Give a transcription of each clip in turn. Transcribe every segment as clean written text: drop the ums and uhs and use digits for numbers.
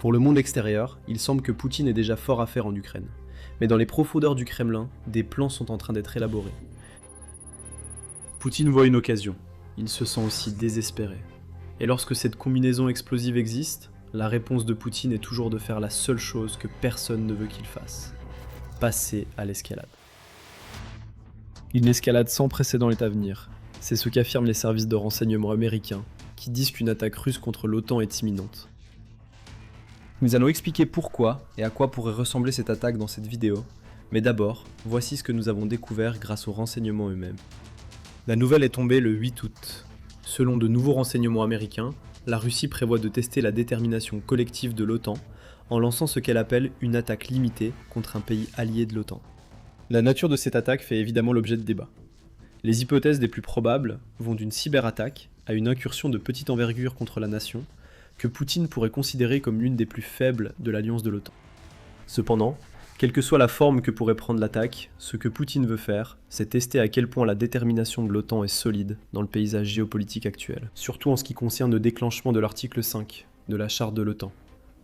Pour le monde extérieur, il semble que Poutine ait déjà fort à faire en Ukraine. Mais dans les profondeurs du Kremlin, des plans sont en train d'être élaborés. Poutine voit une occasion. Il se sent aussi désespéré. Et lorsque cette combinaison explosive existe, la réponse de Poutine est toujours de faire la seule chose que personne ne veut qu'il fasse. Passer à l'escalade. Une escalade sans précédent est à venir. C'est ce qu'affirment les services de renseignement américains, qui disent qu'une attaque russe contre l'OTAN est imminente. Nous allons expliquer pourquoi et à quoi pourrait ressembler cette attaque dans cette vidéo, mais d'abord, voici ce que nous avons découvert grâce aux renseignements eux-mêmes. La nouvelle est tombée le 8 août. Selon de nouveaux renseignements américains, la Russie prévoit de tester la détermination collective de l'OTAN en lançant ce qu'elle appelle une attaque limitée contre un pays allié de l'OTAN. La nature de cette attaque fait évidemment l'objet de débats. Les hypothèses les plus probables vont d'une cyberattaque à une incursion de petite envergure contre la nation, que Poutine pourrait considérer comme l'une des plus faibles de l'alliance de l'OTAN. Cependant, quelle que soit la forme que pourrait prendre l'attaque, ce que Poutine veut faire, c'est tester à quel point la détermination de l'OTAN est solide dans le paysage géopolitique actuel, surtout en ce qui concerne le déclenchement de l'article 5 de la charte de l'OTAN,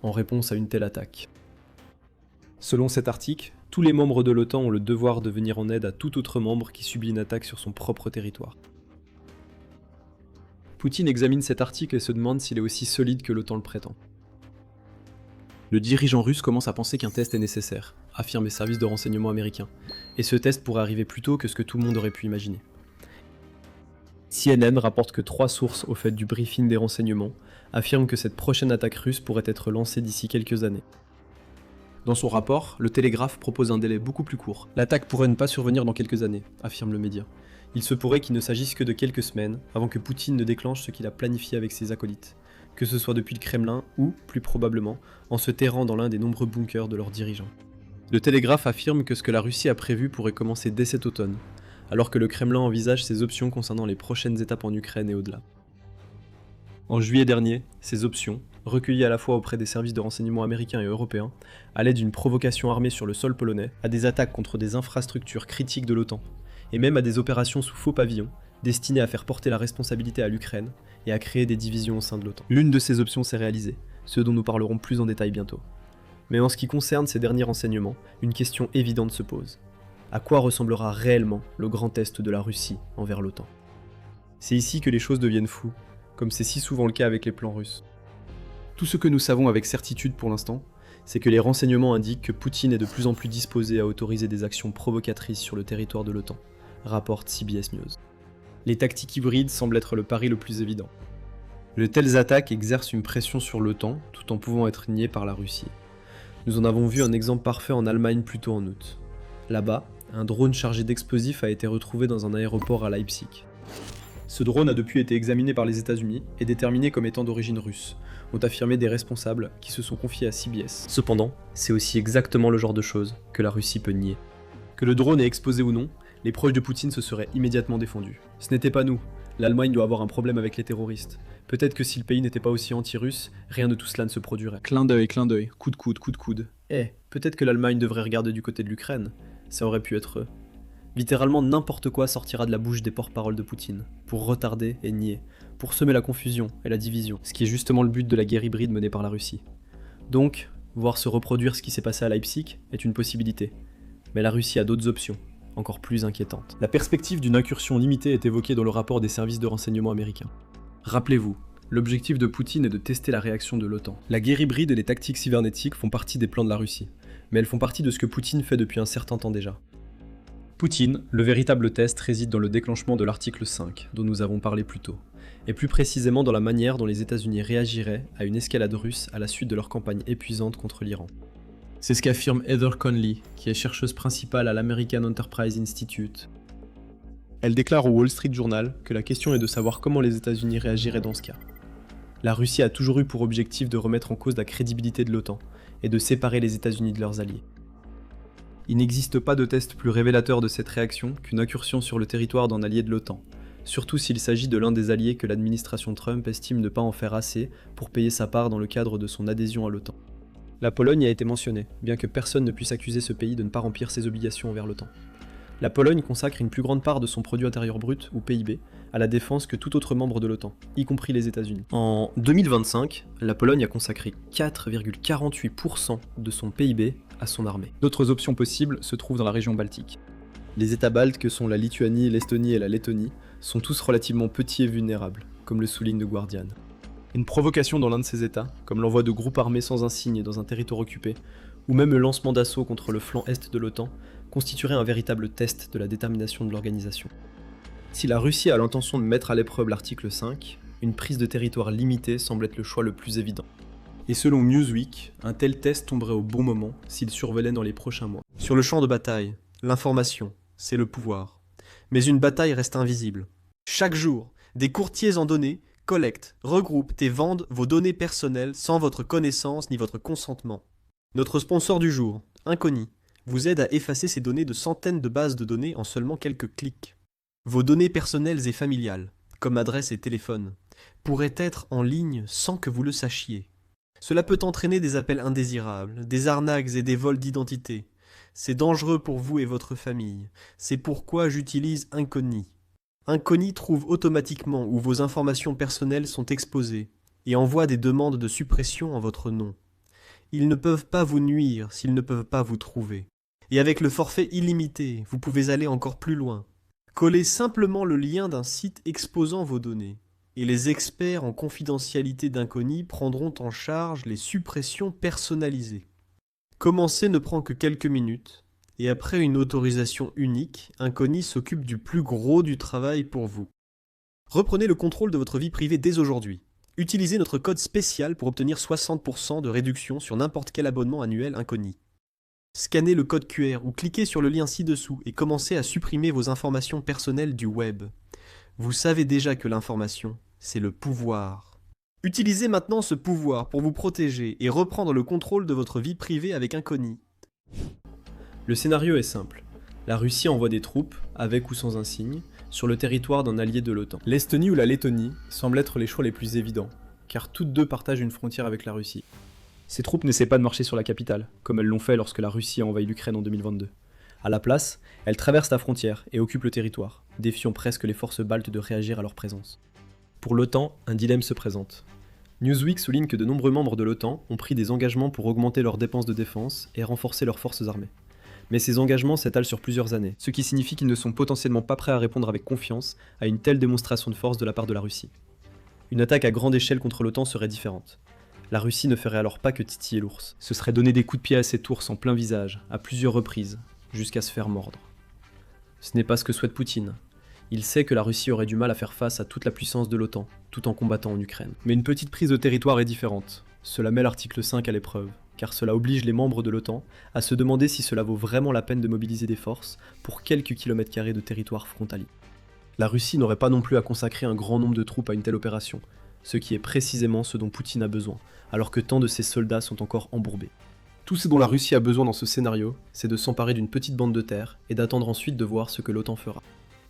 en réponse à une telle attaque. Selon cet article, tous les membres de l'OTAN ont le devoir de venir en aide à tout autre membre qui subit une attaque sur son propre territoire. Poutine examine cet article et se demande s'il est aussi solide que l'OTAN le prétend. Le dirigeant russe commence à penser qu'un test est nécessaire, affirment les services de renseignement américains, et ce test pourrait arriver plus tôt que ce que tout le monde aurait pu imaginer. CNN rapporte que 3 sources au fait du briefing des renseignements affirment que cette prochaine attaque russe pourrait être lancée d'ici quelques années. Dans son rapport, le Télégraphe propose un délai beaucoup plus court. L'attaque pourrait ne pas survenir dans quelques années, affirme le média. Il se pourrait qu'il ne s'agisse que de quelques semaines avant que Poutine ne déclenche ce qu'il a planifié avec ses acolytes, que ce soit depuis le Kremlin ou, plus probablement, en se terrant dans l'un des nombreux bunkers de leurs dirigeants. Le Télégraphe affirme que ce que la Russie a prévu pourrait commencer dès cet automne, alors que le Kremlin envisage ses options concernant les prochaines étapes en Ukraine et au-delà. En juillet dernier, ces options, recueillies à la fois auprès des services de renseignement américains et européens, allaient d'une provocation armée sur le sol polonais à des attaques contre des infrastructures critiques de l'OTAN, et même à des opérations sous faux pavillon, destinées à faire porter la responsabilité à l'Ukraine et à créer des divisions au sein de l'OTAN. L'une de ces options s'est réalisée, ce dont nous parlerons plus en détail bientôt. Mais en ce qui concerne ces derniers renseignements, une question évidente se pose. À quoi ressemblera réellement le grand test de la Russie envers l'OTAN ? C'est ici que les choses deviennent floues, comme c'est si souvent le cas avec les plans russes. Tout ce que nous savons avec certitude pour l'instant, c'est que les renseignements indiquent que Poutine est de plus en plus disposé à autoriser des actions provocatrices sur le territoire de l'OTAN, rapporte CBS News. Les tactiques hybrides semblent être le pari le plus évident. De telles attaques exercent une pression sur l'OTAN tout en pouvant être niées par la Russie. Nous en avons vu un exemple parfait en Allemagne plus tôt en août. Là-bas, un drone chargé d'explosifs a été retrouvé dans un aéroport à Leipzig. Ce drone a depuis été examiné par les États-Unis et déterminé comme étant d'origine russe, ont affirmé des responsables qui se sont confiés à CBS. Cependant, c'est aussi exactement le genre de choses que la Russie peut nier. Que le drone ait explosé ou non, les proches de Poutine se seraient immédiatement défendus. Ce n'était pas nous. L'Allemagne doit avoir un problème avec les terroristes. Peut-être que si le pays n'était pas aussi anti-russe, rien de tout cela ne se produirait. Clin d'œil, coup de coude. Peut-être que l'Allemagne devrait regarder du côté de l'Ukraine. Ça aurait pu être eux. Littéralement n'importe quoi sortira de la bouche des porte-paroles de Poutine, pour retarder et nier, pour semer la confusion et la division, ce qui est justement le but de la guerre hybride menée par la Russie. Donc, voir se reproduire ce qui s'est passé à Leipzig est une possibilité. Mais la Russie a d'autres options, encore plus inquiétantes. La perspective d'une incursion limitée est évoquée dans le rapport des services de renseignement américains. Rappelez-vous, l'objectif de Poutine est de tester la réaction de l'OTAN. La guerre hybride et les tactiques cybernétiques font partie des plans de la Russie, mais elles font partie de ce que Poutine fait depuis un certain temps déjà. Poutine, le véritable test réside dans le déclenchement de l'article 5, dont nous avons parlé plus tôt, et plus précisément dans la manière dont les États-Unis réagiraient à une escalade russe à la suite de leur campagne épuisante contre l'Iran. C'est ce qu'affirme Heather Conley, qui est chercheuse principale à l'American Enterprise Institute. Elle déclare au Wall Street Journal que la question est de savoir comment les États-Unis réagiraient dans ce cas. La Russie a toujours eu pour objectif de remettre en cause la crédibilité de l'OTAN et de séparer les États-Unis de leurs alliés. Il n'existe pas de test plus révélateur de cette réaction qu'une incursion sur le territoire d'un allié de l'OTAN, surtout s'il s'agit de l'un des alliés que l'administration Trump estime ne pas en faire assez pour payer sa part dans le cadre de son adhésion à l'OTAN. La Pologne a été mentionnée, bien que personne ne puisse accuser ce pays de ne pas remplir ses obligations envers l'OTAN. La Pologne consacre une plus grande part de son produit intérieur brut, ou PIB, à la défense que tout autre membre de l'OTAN, y compris les États-Unis. En 2025, la Pologne a consacré 4,48% de son PIB à son armée. D'autres options possibles se trouvent dans la région baltique. Les États baltes que sont la Lituanie, l'Estonie et la Lettonie sont tous relativement petits et vulnérables, comme le souligne The Guardian. Une provocation dans l'un de ces États, comme l'envoi de groupes armés sans insigne dans un territoire occupé, ou même le lancement d'assauts contre le flanc est de l'OTAN, constituerait un véritable test de la détermination de l'organisation. Si la Russie a l'intention de mettre à l'épreuve l'article 5, une prise de territoire limitée semble être le choix le plus évident. Et selon Newsweek, un tel test tomberait au bon moment s'il survenait dans les prochains mois. Sur le champ de bataille, l'information, c'est le pouvoir. Mais une bataille reste invisible. Chaque jour, des courtiers en données collectent, regroupent et vendent vos données personnelles sans votre connaissance ni votre consentement. Notre sponsor du jour, Inconi, vous aide à effacer ces données de centaines de bases de données en seulement quelques clics. Vos données personnelles et familiales, comme adresse et téléphone, pourraient être en ligne sans que vous le sachiez. Cela peut entraîner des appels indésirables, des arnaques et des vols d'identité. C'est dangereux pour vous et votre famille. C'est pourquoi j'utilise Inconi. Inconi trouve automatiquement où vos informations personnelles sont exposées et envoie des demandes de suppression en votre nom. Ils ne peuvent pas vous nuire s'ils ne peuvent pas vous trouver. Et avec le forfait illimité, vous pouvez aller encore plus loin. Collez simplement le lien d'un site exposant vos données, et les experts en confidentialité d'Inconi prendront en charge les suppressions personnalisées. Commencer ne prend que quelques minutes, et après une autorisation unique, Inconi s'occupe du plus gros du travail pour vous. Reprenez le contrôle de votre vie privée dès aujourd'hui. Utilisez notre code spécial pour obtenir 60% de réduction sur n'importe quel abonnement annuel Inconi. Scannez le code QR ou cliquez sur le lien ci-dessous et commencez à supprimer vos informations personnelles du web. Vous savez déjà que l'information, c'est le pouvoir. Utilisez maintenant ce pouvoir pour vous protéger et reprendre le contrôle de votre vie privée avec Inconi. Le scénario est simple. La Russie envoie des troupes, avec ou sans insigne, sur le territoire d'un allié de l'OTAN. L'Estonie ou la Lettonie semblent être les choix les plus évidents, car toutes deux partagent une frontière avec la Russie. Ces troupes n'essaient pas de marcher sur la capitale, comme elles l'ont fait lorsque la Russie a envahi l'Ukraine en 2022. À la place, elles traversent la frontière et occupent le territoire, défiant presque les forces baltes de réagir à leur présence. Pour l'OTAN, un dilemme se présente. Newsweek souligne que de nombreux membres de l'OTAN ont pris des engagements pour augmenter leurs dépenses de défense et renforcer leurs forces armées. Mais ces engagements s'étalent sur plusieurs années, ce qui signifie qu'ils ne sont potentiellement pas prêts à répondre avec confiance à une telle démonstration de force de la part de la Russie. Une attaque à grande échelle contre l'OTAN serait différente. La Russie ne ferait alors pas que titiller l'ours. Ce serait donner des coups de pied à cet ours en plein visage, à plusieurs reprises, jusqu'à se faire mordre. Ce n'est pas ce que souhaite Poutine. Il sait que la Russie aurait du mal à faire face à toute la puissance de l'OTAN, tout en combattant en Ukraine. Mais une petite prise de territoire est différente. Cela met l'article 5 à l'épreuve, car cela oblige les membres de l'OTAN à se demander si cela vaut vraiment la peine de mobiliser des forces pour quelques kilomètres carrés de territoire frontalier. La Russie n'aurait pas non plus à consacrer un grand nombre de troupes à une telle opération, ce qui est précisément ce dont Poutine a besoin, alors que tant de ses soldats sont encore embourbés. Tout ce dont la Russie a besoin dans ce scénario, c'est de s'emparer d'une petite bande de terre et d'attendre ensuite de voir ce que l'OTAN fera.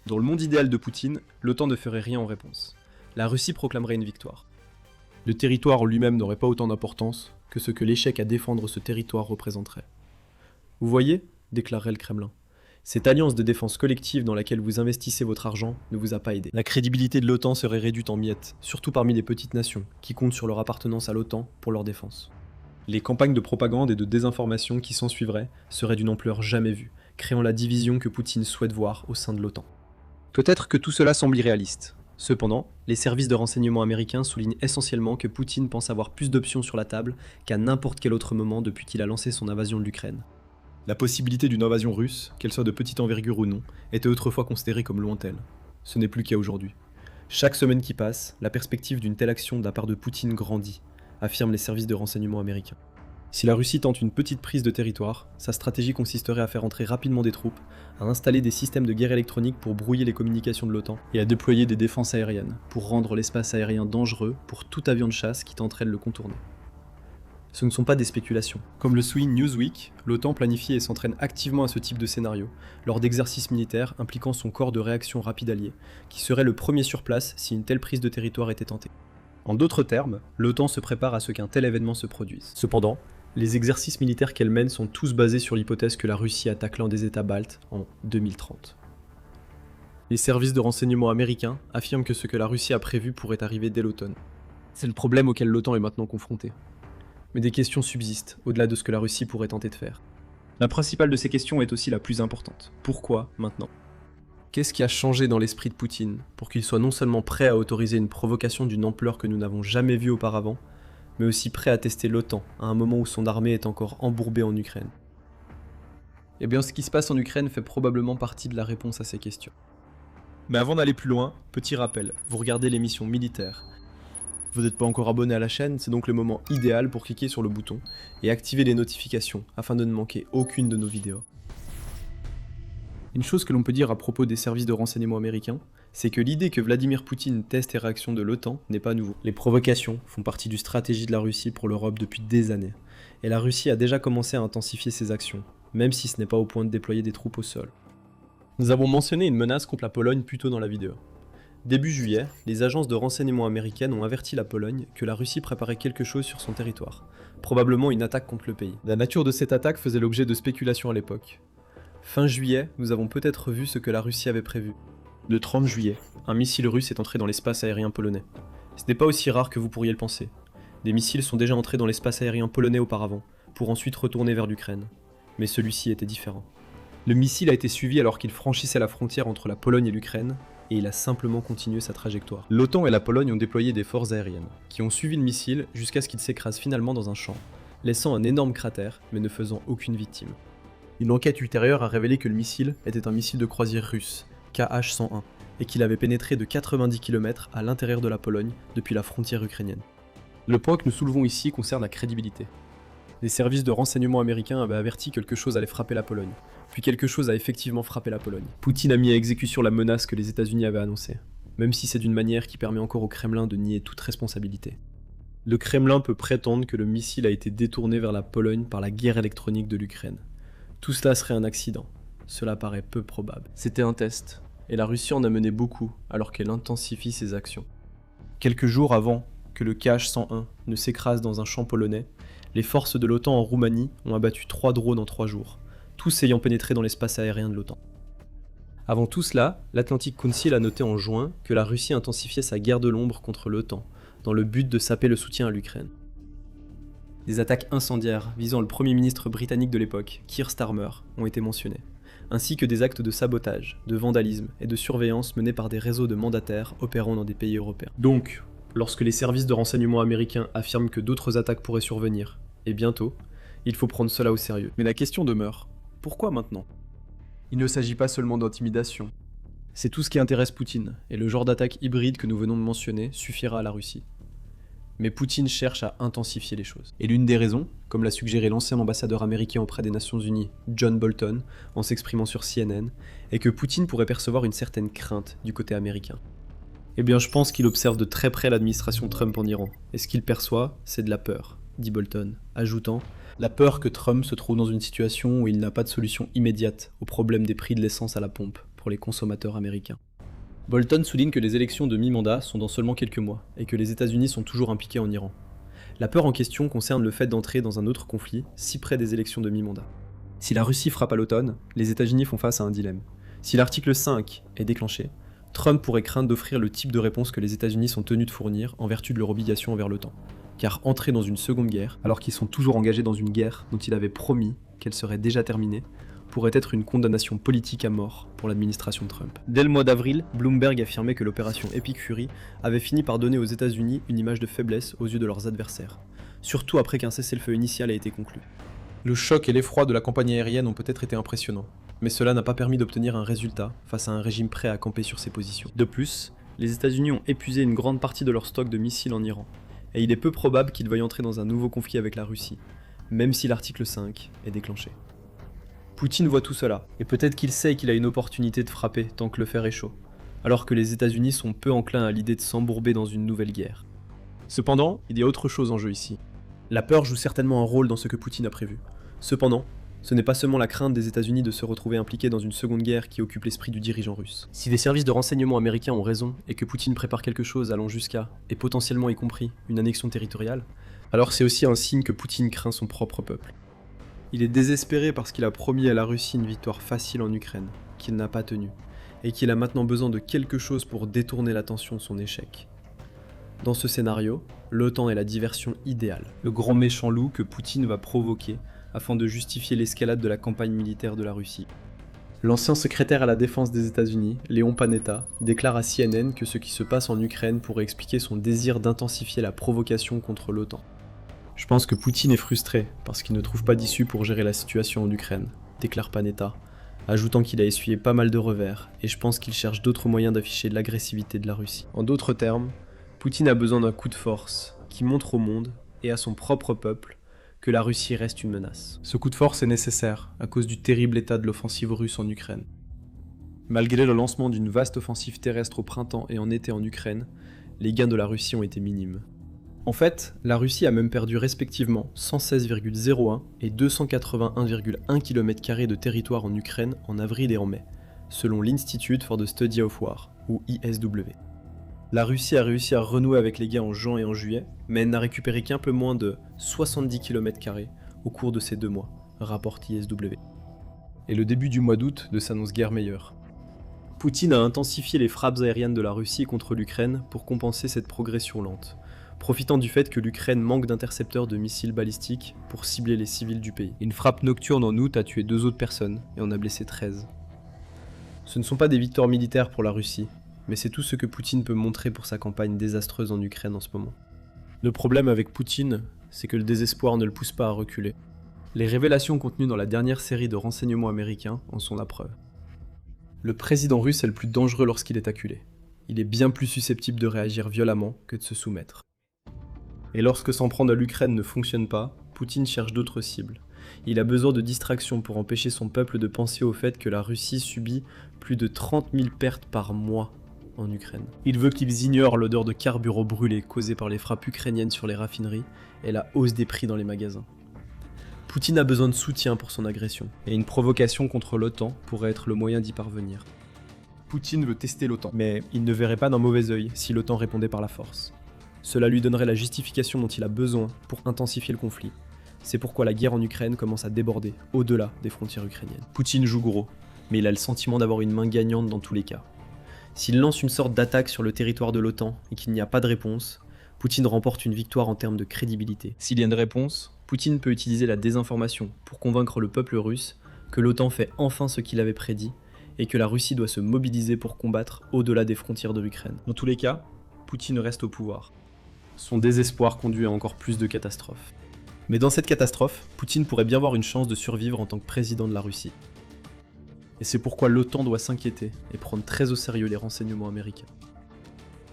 Dans le monde idéal de Poutine, l'OTAN ne ferait rien en réponse. La Russie proclamerait une victoire. Le territoire en lui-même n'aurait pas autant d'importance que ce que l'échec à défendre ce territoire représenterait. Vous voyez, déclarait le Kremlin, cette alliance de défense collective dans laquelle vous investissez votre argent ne vous a pas aidé. La crédibilité de l'OTAN serait réduite en miettes, surtout parmi les petites nations, qui comptent sur leur appartenance à l'OTAN pour leur défense. Les campagnes de propagande et de désinformation qui s'ensuivraient seraient d'une ampleur jamais vue, créant la division que Poutine souhaite voir au sein de l'OTAN. Peut-être que tout cela semble irréaliste. Cependant, les services de renseignement américains soulignent essentiellement que Poutine pense avoir plus d'options sur la table qu'à n'importe quel autre moment depuis qu'il a lancé son invasion de l'Ukraine. La possibilité d'une invasion russe, qu'elle soit de petite envergure ou non, était autrefois considérée comme lointaine. Ce n'est plus le cas aujourd'hui. Chaque semaine qui passe, la perspective d'une telle action de la part de Poutine grandit, affirment les services de renseignement américains. Si la Russie tente une petite prise de territoire, sa stratégie consisterait à faire entrer rapidement des troupes, à installer des systèmes de guerre électronique pour brouiller les communications de l'OTAN, et à déployer des défenses aériennes, pour rendre l'espace aérien dangereux pour tout avion de chasse qui tenterait de le contourner. Ce ne sont pas des spéculations. Comme le souligne Newsweek, l'OTAN planifie et s'entraîne activement à ce type de scénario, lors d'exercices militaires impliquant son corps de réaction rapide allié, qui serait le premier sur place si une telle prise de territoire était tentée. En d'autres termes, l'OTAN se prépare à ce qu'un tel événement se produise. Cependant, Les exercices militaires qu'elle mène sont tous basés sur l'hypothèse que la Russie attaque l'un des États baltes en 2030. Les services de renseignement américains affirment que ce que la Russie a prévu pourrait arriver dès l'automne. C'est le problème auquel l'OTAN est maintenant confrontée. Mais des questions subsistent, au-delà de ce que la Russie pourrait tenter de faire. La principale de ces questions est aussi la plus importante. Pourquoi maintenant ? Qu'est-ce qui a changé dans l'esprit de Poutine pour qu'il soit non seulement prêt à autoriser une provocation d'une ampleur que nous n'avons jamais vue auparavant, mais aussi prêt à tester l'OTAN à un moment où son armée est encore embourbée en Ukraine ? Eh bien, ce qui se passe en Ukraine fait probablement partie de la réponse à ces questions. Mais avant d'aller plus loin, petit rappel, vous regardez l'émission Militaire. Vous n'êtes pas encore abonné à la chaîne, c'est donc le moment idéal pour cliquer sur le bouton et activer les notifications afin de ne manquer aucune de nos vidéos. Une chose que l'on peut dire à propos des services de renseignement américains, c'est que l'idée que Vladimir Poutine teste les réactions de l'OTAN n'est pas nouveau. Les provocations font partie du stratégie de la Russie pour l'Europe depuis des années, et la Russie a déjà commencé à intensifier ses actions, même si ce n'est pas au point de déployer des troupes au sol. Nous avons mentionné une menace contre la Pologne plus tôt dans la vidéo. Début juillet, les agences de renseignement américaines ont averti la Pologne que la Russie préparait quelque chose sur son territoire, probablement une attaque contre le pays. La nature de cette attaque faisait l'objet de spéculations à l'époque. Fin juillet, nous avons peut-être vu ce que la Russie avait prévu. Le 30 juillet, un missile russe est entré dans l'espace aérien polonais. Ce n'est pas aussi rare que vous pourriez le penser. Des missiles sont déjà entrés dans l'espace aérien polonais auparavant, pour ensuite retourner vers l'Ukraine. Mais celui-ci était différent. Le missile a été suivi alors qu'il franchissait la frontière entre la Pologne et l'Ukraine, et il a simplement continué sa trajectoire. L'OTAN et la Pologne ont déployé des forces aériennes, qui ont suivi le missile jusqu'à ce qu'il s'écrase finalement dans un champ, laissant un énorme cratère, mais ne faisant aucune victime. Une enquête ultérieure a révélé que le missile était un missile de croisière russe, KH-101, et qu'il avait pénétré de 90 km à l'intérieur de la Pologne depuis la frontière ukrainienne. Le point que nous soulevons ici concerne la crédibilité. Les services de renseignement américains avaient averti que quelque chose allait frapper la Pologne, puis quelque chose a effectivement frappé la Pologne. Poutine a mis à exécution la menace que les États-Unis avaient annoncée, même si c'est d'une manière qui permet encore au Kremlin de nier toute responsabilité. Le Kremlin peut prétendre que le missile a été détourné vers la Pologne par la guerre électronique de l'Ukraine. Tout cela serait un accident. Cela paraît peu probable. C'était un test, et la Russie en a mené beaucoup alors qu'elle intensifie ses actions. Quelques jours avant que le KH-101 ne s'écrase dans un champ polonais, les forces de l'OTAN en Roumanie ont abattu 3 drones en 3 jours, tous ayant pénétré dans l'espace aérien de l'OTAN. Avant tout cela, l'Atlantic Council a noté en juin que la Russie intensifiait sa guerre de l'ombre contre l'OTAN, dans le but de saper le soutien à l'Ukraine. Des attaques incendiaires visant le Premier ministre britannique de l'époque, Keir Starmer, ont été mentionnées, ainsi que des actes de sabotage, de vandalisme et de surveillance menés par des réseaux de mandataires opérant dans des pays européens. Donc, lorsque les services de renseignement américains affirment que d'autres attaques pourraient survenir, et bientôt, il faut prendre cela au sérieux. Mais la question demeure, pourquoi maintenant ? Il ne s'agit pas seulement d'intimidation. C'est tout ce qui intéresse Poutine, et le genre d'attaque hybride que nous venons de mentionner suffira à la Russie. Mais Poutine cherche à intensifier les choses. Et l'une des raisons, comme l'a suggéré l'ancien ambassadeur américain auprès des Nations Unies, John Bolton, en s'exprimant sur CNN, est que Poutine pourrait percevoir une certaine crainte du côté américain. Eh bien, je pense qu'il observe de très près l'administration Trump en Iran, et ce qu'il perçoit, c'est de la peur, dit Bolton, ajoutant « La peur que Trump se trouve dans une situation où il n'a pas de solution immédiate au problème des prix de l'essence à la pompe pour les consommateurs américains. » Bolton souligne que les élections de mi-mandat sont dans seulement quelques mois, et que les États-Unis sont toujours impliqués en Iran. La peur en question concerne le fait d'entrer dans un autre conflit, si près des élections de mi-mandat. Si la Russie frappe à l'automne, les États-Unis font face à un dilemme. Si l'article 5 est déclenché, Trump pourrait craindre d'offrir le type de réponse que les États-Unis sont tenus de fournir en vertu de leur obligation envers l'OTAN. Car entrer dans une seconde guerre, alors qu'ils sont toujours engagés dans une guerre dont il avait promis qu'elle serait déjà terminée, pourrait être une condamnation politique à mort pour l'administration Trump. Dès le mois d'avril, Bloomberg affirmait que l'opération Epic Fury avait fini par donner aux États-Unis une image de faiblesse aux yeux de leurs adversaires, surtout après qu'un cessez-le-feu initial ait été conclu. Le choc et l'effroi de la campagne aérienne ont peut-être été impressionnants, mais cela n'a pas permis d'obtenir un résultat face à un régime prêt à camper sur ses positions. De plus, les États-Unis ont épuisé une grande partie de leur stock de missiles en Iran, et il est peu probable qu'ils veuillent entrer dans un nouveau conflit avec la Russie, même si l'article 5 est déclenché. Poutine voit tout cela, et peut-être qu'il sait qu'il a une opportunité de frapper tant que le fer est chaud, alors que les États-Unis sont peu enclins à l'idée de s'embourber dans une nouvelle guerre. Cependant, il y a autre chose en jeu ici. La peur joue certainement un rôle dans ce que Poutine a prévu. Cependant, ce n'est pas seulement la crainte des États-Unis de se retrouver impliqués dans une seconde guerre qui occupe l'esprit du dirigeant russe. Si des services de renseignement américains ont raison et que Poutine prépare quelque chose allant jusqu'à, et potentiellement y compris, une annexion territoriale, Alors c'est aussi un signe que Poutine craint son propre peuple. Il est désespéré parce qu'il a promis à la Russie une victoire facile en Ukraine, qu'il n'a pas tenue, et qu'il a maintenant besoin de quelque chose pour détourner l'attention de son échec. Dans ce scénario, l'OTAN est la diversion idéale, le grand méchant loup que Poutine va provoquer afin de justifier l'escalade de la campagne militaire de la Russie. L'ancien secrétaire à la défense des États-Unis, Léon Panetta, déclare à CNN que ce qui se passe en Ukraine pourrait expliquer son désir d'intensifier la provocation contre l'OTAN. Je pense que Poutine est frustré parce qu'il ne trouve pas d'issue pour gérer la situation en Ukraine, déclare Panetta, ajoutant qu'il a essuyé pas mal de revers, et je pense qu'il cherche d'autres moyens d'afficher l'agressivité de la Russie. En d'autres termes, Poutine a besoin d'un coup de force qui montre au monde, et à son propre peuple, que la Russie reste une menace. Ce coup de force est nécessaire à cause du terrible état de l'offensive russe en Ukraine. Malgré le lancement d'une vaste offensive terrestre au printemps et en été en Ukraine, les gains de la Russie ont été minimes. En fait, la Russie a même perdu respectivement 116,01 et 281,1 km² de territoire en Ukraine en avril et en mai, selon l'Institute for the Study of War, ou ISW. La Russie a réussi à renouer avec les gains en juin et en juillet, mais elle n'a récupéré qu'un peu moins de 70 km² au cours de ces 2 mois, rapporte ISW. Et le début du mois d'août ne s'annonce guère meilleur. Poutine a intensifié les frappes aériennes de la Russie contre l'Ukraine pour compenser cette progression lente, profitant du fait que l'Ukraine manque d'intercepteurs de missiles balistiques pour cibler les civils du pays. Une frappe nocturne en août a tué 2 autres personnes et en a blessé 13. Ce ne sont pas des victoires militaires pour la Russie, mais c'est tout ce que Poutine peut montrer pour sa campagne désastreuse en Ukraine en ce moment. Le problème avec Poutine, c'est que le désespoir ne le pousse pas à reculer. Les révélations contenues dans la dernière série de renseignements américains en sont la preuve. Le président russe est le plus dangereux lorsqu'il est acculé. Il est bien plus susceptible de réagir violemment que de se soumettre. Et lorsque s'en prendre à l'Ukraine ne fonctionne pas, Poutine cherche d'autres cibles. Il a besoin de distractions pour empêcher son peuple de penser au fait que la Russie subit plus de 30 000 pertes par mois en Ukraine. Il veut qu'ils ignorent l'odeur de carburant brûlé causée par les frappes ukrainiennes sur les raffineries et la hausse des prix dans les magasins. Poutine a besoin de soutien pour son agression, et une provocation contre l'OTAN pourrait être le moyen d'y parvenir. Poutine veut tester l'OTAN, mais il ne verrait pas d'un mauvais œil si l'OTAN répondait par la force. Cela lui donnerait la justification dont il a besoin pour intensifier le conflit. C'est pourquoi la guerre en Ukraine commence à déborder au-delà des frontières ukrainiennes. Poutine joue gros, mais il a le sentiment d'avoir une main gagnante dans tous les cas. S'il lance une sorte d'attaque sur le territoire de l'OTAN et qu'il n'y a pas de réponse, Poutine remporte une victoire en termes de crédibilité. S'il y a une réponse, Poutine peut utiliser la désinformation pour convaincre le peuple russe que l'OTAN fait enfin ce qu'il avait prédit et que la Russie doit se mobiliser pour combattre au-delà des frontières de l'Ukraine. Dans tous les cas, Poutine reste au pouvoir. Son désespoir conduit à encore plus de catastrophes. Mais dans cette catastrophe, Poutine pourrait bien avoir une chance de survivre en tant que président de la Russie. Et c'est pourquoi l'OTAN doit s'inquiéter et prendre très au sérieux les renseignements américains.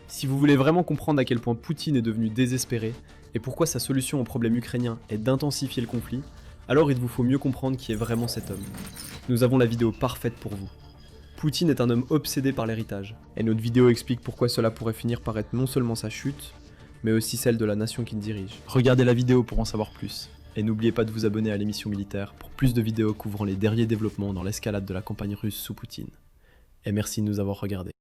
Si vous voulez vraiment comprendre à quel point Poutine est devenu désespéré et pourquoi sa solution au problème ukrainien est d'intensifier le conflit, alors il vous faut mieux comprendre qui est vraiment cet homme. Nous avons la vidéo parfaite pour vous. Poutine est un homme obsédé par l'héritage, et notre vidéo explique pourquoi cela pourrait finir par être non seulement sa chute, mais aussi celle de la nation qu'il dirige. Regardez la vidéo pour en savoir plus, et n'oubliez pas de vous abonner à l'émission Militaire pour plus de vidéos couvrant les derniers développements dans l'escalade de la campagne russe sous Poutine. Et merci de nous avoir regardés.